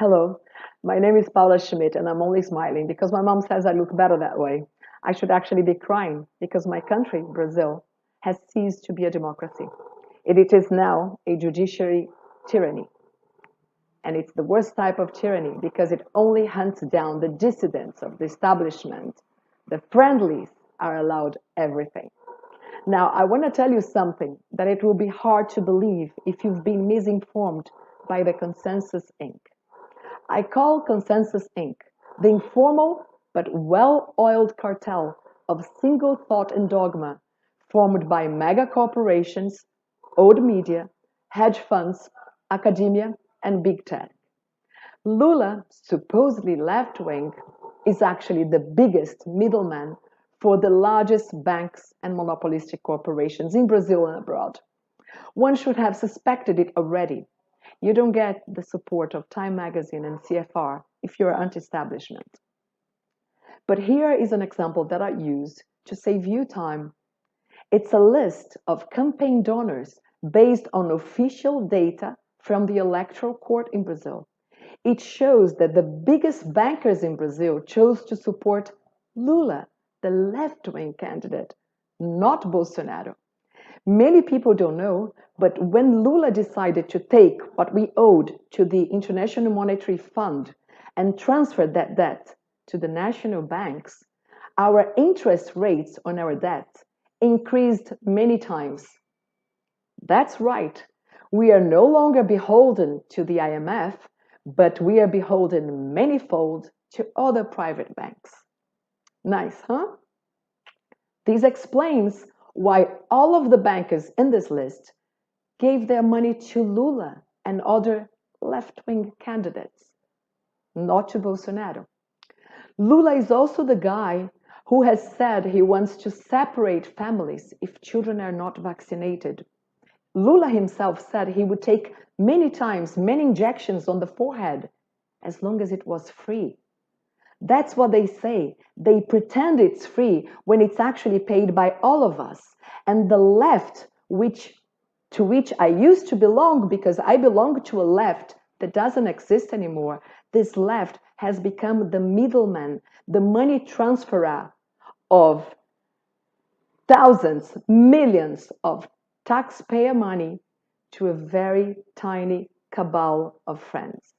Hello, my name is Paula Schmidt, and I'm only smiling because my mom says I look better that way. I should actually be crying because my country, Brazil, has ceased to be a democracy. It is now a judiciary tyranny. And it's the worst type of tyranny because it only hunts down the dissidents of the establishment. The friendlies are allowed everything. Now, I want to tell you something that it will be hard to believe if you've been misinformed by the Consensus Inc. I call Consensus Inc. the informal but well-oiled cartel of single thought and dogma formed by mega corporations, old media, hedge funds, academia, and big tech. Lula, supposedly left-wing, is actually the biggest middleman for the largest banks and monopolistic corporations in Brazil and abroad. One should have suspected it already. You don't get the support of Time magazine and CFR if you're anti-establishment. But here is an example that I use to save you time. It's a list of campaign donors based on official data from the Electoral Court in Brazil. It shows that the biggest bankers in Brazil chose to support Lula, the left-wing candidate, not Bolsonaro. Many people don't know, but when Lula decided to take what we owed to the International Monetary Fund and transfer that debt to the national banks, our interest rates on our debt increased many times. That's right. We are no longer beholden to the IMF, but we are beholden manyfold to other private banks. Nice, huh? This explains why all of the bankers in this list gave their money to Lula and other left-wing candidates, not to Bolsonaro. Lula is also the guy who has said he wants to separate families if children are not vaccinated. Lula himself said he would take many injections on the forehead as long as it was free. That's what they say. They pretend it's free when it's actually paid by all of us. And the left, to which I used to belong because I belong to a left that doesn't exist anymore, this left has become the middleman, the money transferer of thousands, millions of taxpayer money to a very tiny cabal of friends.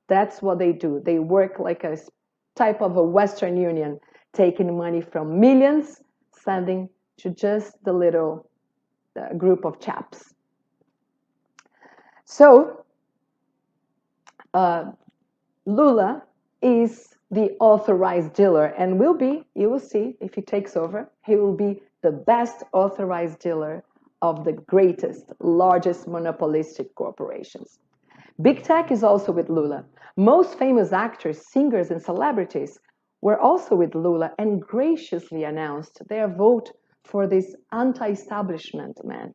That's what they do. They work like a type of a Western Union, taking money from millions, sending to just the little group of chaps. So, Lula is the authorized dealer and will be, you will see if he takes over, he will be the best authorized dealer of the greatest, largest monopolistic corporations. Big tech is also with Lula. Most famous actors, singers, and celebrities were also with Lula and graciously announced their vote for this anti-establishment man.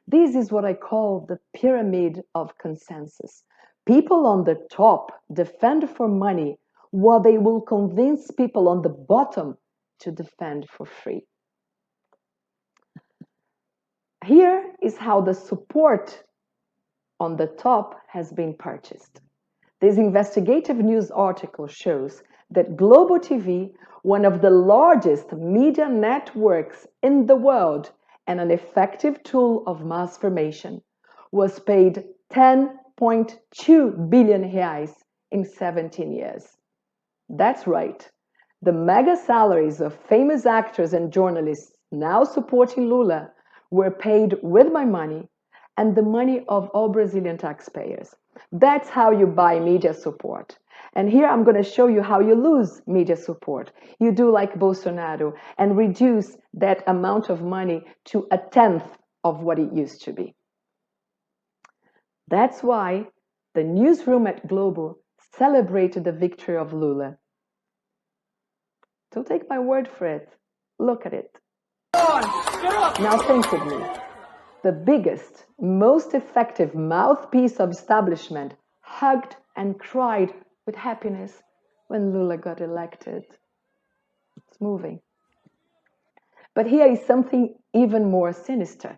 This is what I call the pyramid of consensus. People on the top defend for money while they will convince people on the bottom to defend for free. Here is how the support on the top has been purchased. This investigative news article shows that Global TV, one of the largest media networks in the world and an effective tool of mass formation, was paid 10.2 billion reais in 17 years. That's right. The mega salaries of famous actors and journalists now supporting Lula were paid with my money and the money of all Brazilian taxpayers. That's how you buy media support. And here I'm going to show you how you lose media support. You do like Bolsonaro and reduce that amount of money to a tenth of what it used to be. That's why the newsroom at Globo celebrated the victory of Lula. Don't take my word for it. Look at it. Now think with me. The biggest, most effective mouthpiece of establishment hugged and cried with happiness when Lula got elected. It's moving. But here is something even more sinister,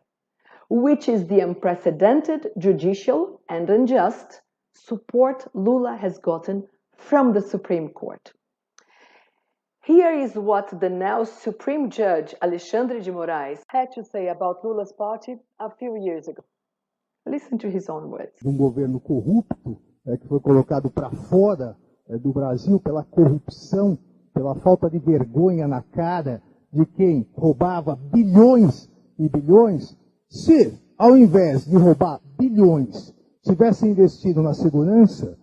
which is the unprecedented judicial and unjust support Lula has gotten from the Supreme Court. Here is what the now Supreme Judge Alexandre de Moraes had to say about Lula's party a few years ago. Listen to his own words. Governo corrupto, que foi colocado para fora do Brasil pela corrupção, pela falta de vergonha na cara de quem roubava bilhões e bilhões. Se, ao invés de roubar bilhões, tivesse investido na segurança,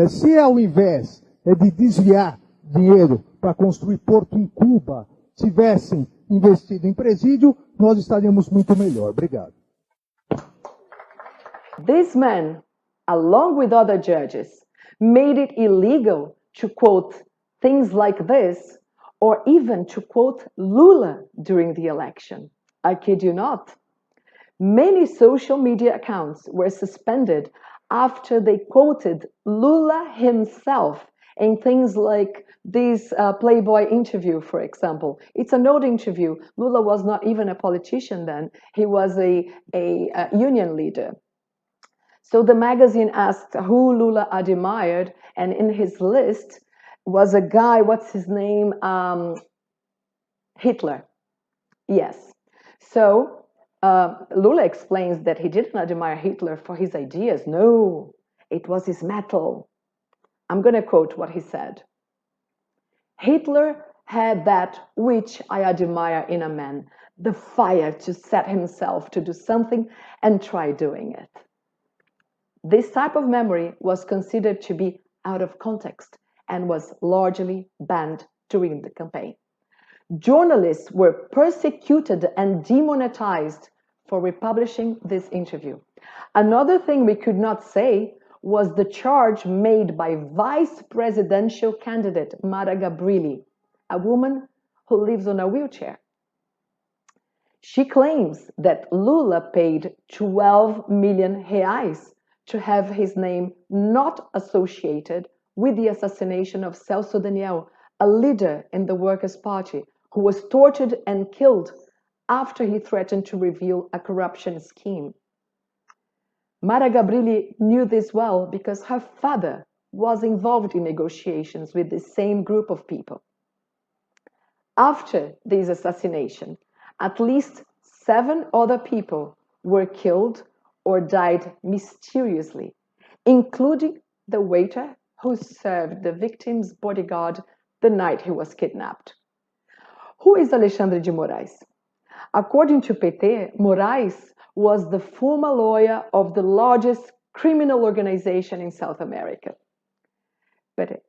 se ao invés de desviar dinheiro para construir porto em Cuba, tivessem investido em presídio, nós estaríamos muito melhor. Obrigado. This man, along with other judges, made it illegal to quote things like this, or even to quote Lula during the election. I kid you not. Many social media accounts were suspended after they quoted Lula himself in things like this Playboy interview, for example. It's an old interview. Lula was not even a politician then. He was a union leader. So the magazine asked who Lula admired, and in his list was a guy, what's his name? Hitler. Yes. So Lula explains that he didn't admire Hitler for his ideas. No, it was his metal. I'm going to quote what he said. Hitler had that which I admire in a man, the fire to set himself to do something and try doing it. This type of memory was considered to be out of context and was largely banned during the campaign. Journalists were persecuted and demonetized for republishing this interview. Another thing we could not say was the charge made by vice presidential candidate Mara Gabrilli, a woman who lives on a wheelchair. She claims that Lula paid 12 million reais to have his name not associated with the assassination of Celso Daniel, a leader in the Workers' Party, who was tortured and killed after he threatened to reveal a corruption scheme. Mara Gabrilli knew this well because her father was involved in negotiations with the same group of people. After this assassination, at least 7 other people were killed or died mysteriously, including the waiter who served the victim's bodyguard the night he was kidnapped. Who is Alexandre de Moraes? According to PT, Moraes was the former lawyer of the largest criminal organization in South America. But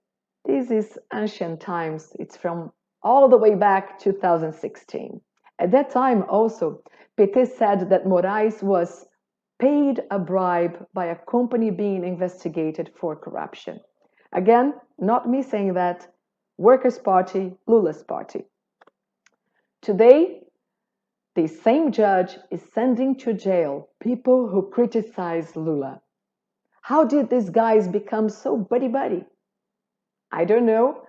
this is ancient times. It's from all the way back 2016. At that time also, PT said that Moraes was paid a bribe by a company being investigated for corruption. Again, not me saying that. Workers' Party, Lula's party. Today, the same judge is sending to jail people who criticize Lula. How did these guys become so buddy-buddy? I don't know,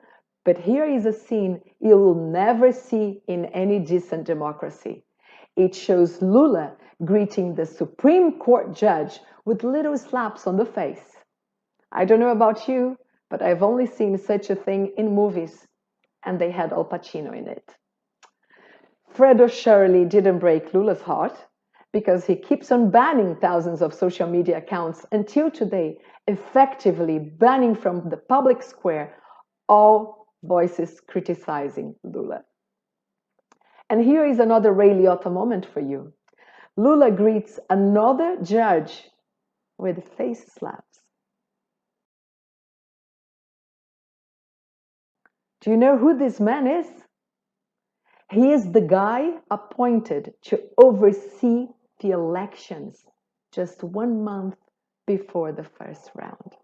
but here is a scene you will never see in any decent democracy. It shows Lula greeting the Supreme Court judge with little slaps on the face. I don't know about you, but I've only seen such a thing in movies, and they had Al Pacino in it. Fredo surely didn't break Lula's heart because he keeps on banning thousands of social media accounts until today, effectively banning from the public square all voices criticizing Lula. And here is another Ray Liotta moment for you. Lula greets another judge with face slaps. Do you know who this man is? He is the guy appointed to oversee the elections just 1 month before the first round.